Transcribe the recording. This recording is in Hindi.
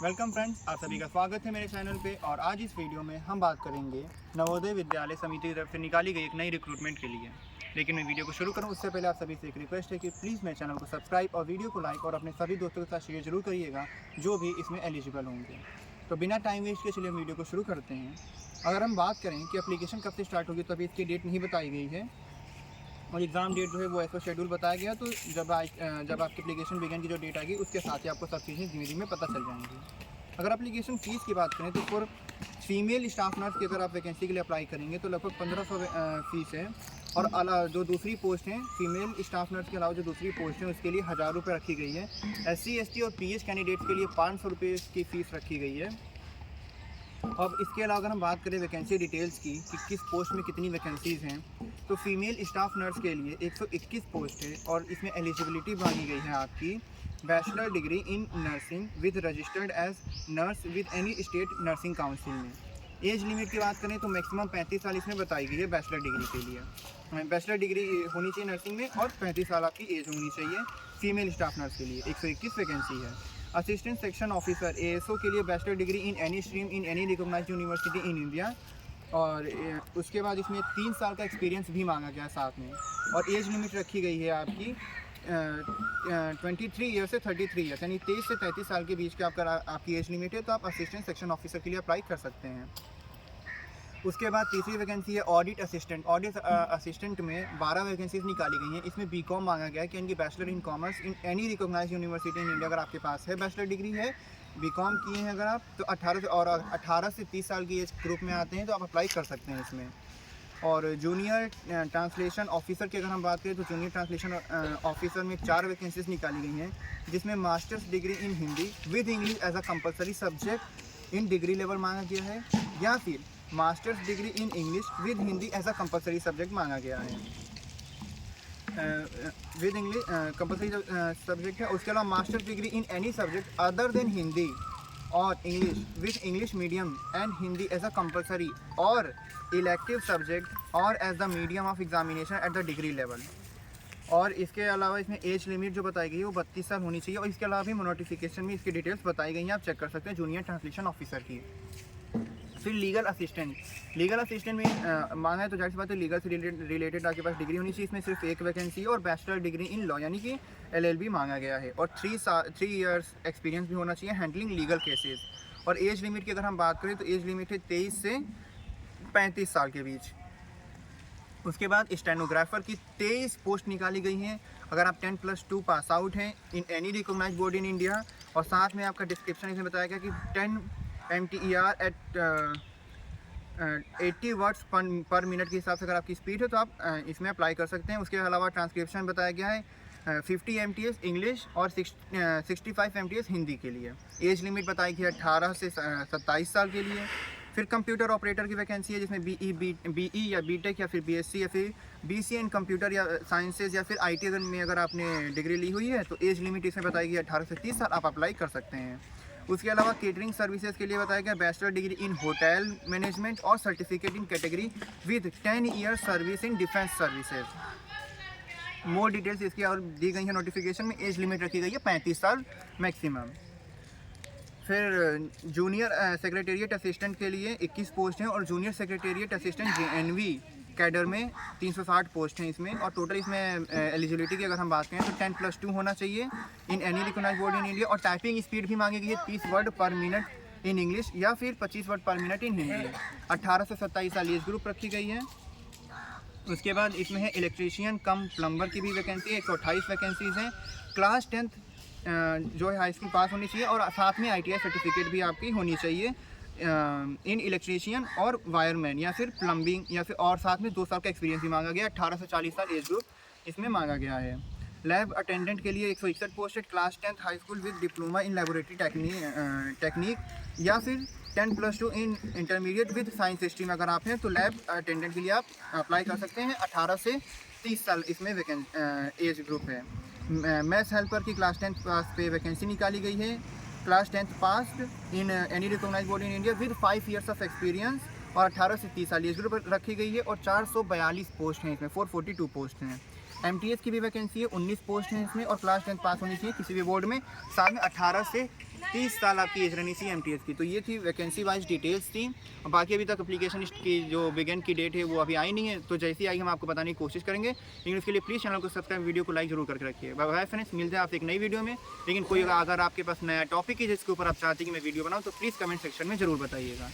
वेलकम फ्रेंड्स, आप सभी का स्वागत है मेरे चैनल पे। और आज इस वीडियो में हम बात करेंगे नवोदय विद्यालय समिति की तरफ से निकाली गई एक नई रिक्रूटमेंट के लिए। लेकिन मैं वीडियो को शुरू करूं उससे पहले आप सभी से एक रिक्वेस्ट है कि प्लीज़ मेरे चैनल को सब्सक्राइब और वीडियो को लाइक और अपने सभी दोस्तों के साथ शेयर जरूर करिएगा जो भी इसमें एलिजिबल होंगे। तो बिना टाइम वेस्ट के चलिए हम वीडियो को शुरू करते हैं। अगर हम बात करें कि एप्लीकेशन कब से स्टार्ट होगी तो अभी इसकी डेट नहीं बताई गई है और एग्ज़ाम डेट जो है वो ऐसा शेड्यूल बताया गया। तो जब आपकी एप्लीकेशन बिगन की जो डेट आएगी उसके साथ ही आपको सब चीज़ें धीमे धीमे पता चल जाएंगी। अगर एप्लीकेशन फ़ीस की बात करें तो फॉर फीमेल स्टाफ नर्स की अगर आप वैकेंसी के लिए अप्लाई करेंगे तो लगभग 1500 फीस है। और जो दूसरी पोस्ट हैं फीमेल स्टाफ नर्स के अलावा जो दूसरी पोस्ट है उसके लिए 1000 रुपये रखी गई है। SC ST और PH कैंडिडेट्स के लिए 500 रुपये की फ़ीस रखी गई है। अब इसके अलावा अगर हम बात करें वैकेंसी डिटेल्स की कि किस पोस्ट में कितनी वैकेंसीज़ हैं तो फीमेल स्टाफ नर्स के लिए 121 पोस्ट है और इसमें एलिजिबिलिटी मांगी गई है आपकी bachelor degree in nursing with registered as nurse with any state nursing council में। एज लिमिट की बात करें तो मैक्सिमम 35 साल इसमें बताई गई है बैचलर डिग्री के लिए। बैचलर डिग्री होनी चाहिए नर्सिंग में और 35 साल आपकी एज होनी चाहिए फीमेल स्टाफ नर्स के लिए। 121 वैकेंसी है। असिस्टेंट सेक्शन ऑफिसर ASO के लिए bachelor degree in any stream in any recognised university in India. और उसके बाद इसमें 3 साल का एक्सपीरियंस भी मांगा गया साथ में। और एज लिमिट रखी गई है आपकी 23 ईयर से 33 ईयर्स यानी 23 से 33 साल के बीच के आपकी एज लिमिट है तो आप असिस्टेंट सेक्शन ऑफिसर के लिए अप्लाई कर सकते हैं। उसके बाद तीसरी वैकेंसी है ऑडिट असिस्टेंट। ऑडिट असिस्टेंट में 12 वैकेंसीज निकाली गई हैं। इसमें BCom मांगा गया है कि इनकी bachelor in commerce in any recognised university in India अगर आपके पास है बैचलर डिग्री है BCom किए हैं अगर आप तो 18 से 30 साल की एज ग्रुप में आते हैं तो आप अप्लाई कर सकते हैं इसमें। और जूनियर ट्रांसलेशन ऑफिसर की अगर हम बात करें तो जूनियर ट्रांसलेशन ऑफिसर में 4 वैकेंसीज निकाली गई हैं जिसमें masters degree in Hindi with English as a compulsory subject in degree level मांगा गया है या फिर masters degree in English with Hindi as a compulsory subject मांगा गया है। विद इंग्लिश कंपलसरी सब्जेक्ट है। उसके अलावा masters degree in any subject other than Hindi और English with English medium and Hindi as a compulsory और इलेक्टिव सब्जेक्ट और as the medium of examination at the degree level. और इसके अलावा इसमें एज लिमिट जो बताई गई है वो 32 साल होनी चाहिए। और इसके अलावा भी नोटिफिकेशन में इसकी डिटेल्स बताई गई हैं, आप चेक कर सकते हैं जूनियर ट्रांसलेशन ऑफिसर की। फिर लीगल असिस्टेंट में मांगा है तो जाहिर सी बात है लीगल से रिलेटेड आपके पास डिग्री होनी चाहिए। इसमें सिर्फ 1 वैकेंसी है और बैचलर डिग्री इन लॉ यानी कि LLB मांगा गया है। और 3 ईयर्स एक्सपीरियंस भी होना चाहिए हैंडलिंग लीगल केसेस। और एज लिमिट की अगर हम बात करें तो एज लिमिट है 23 से 35 साल के बीच। उसके बाद स्टेनोग्राफर की 23 पोस्ट निकाली गई हैं अगर आप 10+2 पास आउट हैं in any recognised board in India. और साथ में आपका डिस्क्रिप्शन इसमें बताया गया कि 10 MTER at 80 words per minute के हिसाब से अगर आपकी स्पीड है तो आप इसमें अप्लाई कर सकते हैं। उसके अलावा ट्रांसक्रिप्शन बताया गया है 50 MTS इंग्लिश और 65 MTS हिंदी के लिए। एज लिमिट बताई गई है 18 से 27 साल के लिए। फिर कंप्यूटर ऑपरेटर की वैकेंसी है जिसमें BE या BTech या फिर BSc या फिर BCA इन कंप्यूटर या साइंसेज या फिर IT अगर आपने डिग्री ली हुई है तो एज लिमिट इसमें बताई गई है 18 से 30 साल आप अप्लाई कर सकते हैं। उसके अलावा केटरिंग सर्विसेज के लिए बताया गया bachelor degree in hotel management और certificate in category with 10 year service in defence services. More details इसकी और दी गई है नोटिफिकेशन में। एज लिमिट रखी गई है 35 साल मैक्सिमम। फिर जूनियर सेक्रेटेरिएट असिस्टेंट के लिए 21 पोस्ट हैं और junior secretariat assistant JNV cadre में 360 पोस्ट हैं इसमें। और टोटल इसमें एलिजिबिलिटी की अगर हम बात करें तो 10+2 होना चाहिए in any recognised board in India. और टाइपिंग स्पीड भी मांगी गई है 30 वर्ड पर मिनट इन इंग्लिश या फिर 25 वर्ड पर मिनट इन हिंदी। 18 से 27 साल एज ग्रुप रखी गई है। उसके बाद इसमें है इलेक्ट्रीशियन कम प्लम्बर की भी वैकेंसी है। 128 वैकेंसीज़ हैं। क्लास 10th जो है हाई स्कूल पास होनी चाहिए और साथ में ITI सर्टिफिकेट भी आपकी होनी चाहिए इन इलेक्ट्रीशियन और वायरमैन या फिर प्लम्बिंग या फिर और साथ में 2 साल का एक्सपीरियंस भी मांगा गया। 18 से 40 साल एज ग्रुप इसमें मांगा गया है। लैब अटेंडेंट के लिए 161 पोस्ट है। Class 10th high school with diploma in laboratory technique या फिर 10+2 इन इंटरमीडिएट विद साइंस स्ट्रीम अगर आप हैं तो लैब अटेंडेंट के लिए आप अप्लाई कर सकते हैं। 18 से 30 साल इसमें एज ग्रुप है। मैथ्स हेल्पर की क्लास 10th पास पे वैकेंसी निकाली गई है। Class 10th pass in any recognised board in India with 5 years of experience और 18 से 30 साल एज ग्रुप रखी गई है। और 442 पोस्ट हैं इसमें, 442 पोस्ट हैं। MTS की भी वैकेंसी है, 19 पोस्ट हैं इसमें और क्लास 10 पास होनी चाहिए किसी भी बोर्ड में। साथ में 18 से 30 साल आपकी एज रहनी चाहिए MTS की। तो ये थी वैकेंसी वाइज डिटेल्स थी। और बाकी अभी तक एप्लीकेशन की जो बिगिन की डेट है वो अभी आई नहीं है, तो जैसी आई हम आपको बताने की कोशिश करेंगे। लेकिन उसके लिए प्लीज़ चैनल को सब्सक्राइब, वीडियो को लाइक जरूर करके रखिए। बाय बाय फ्रेंड्स, मिलते हैं आपसे एक नई वीडियो में। लेकिन कोई अगर आपके पास नया टॉपिक है जिसके ऊपर आप चाहते हैं कि मैं वीडियो बनाऊँ तो प्लीज़ कमेंट सेक्शन में ज़रूर बताइएगा।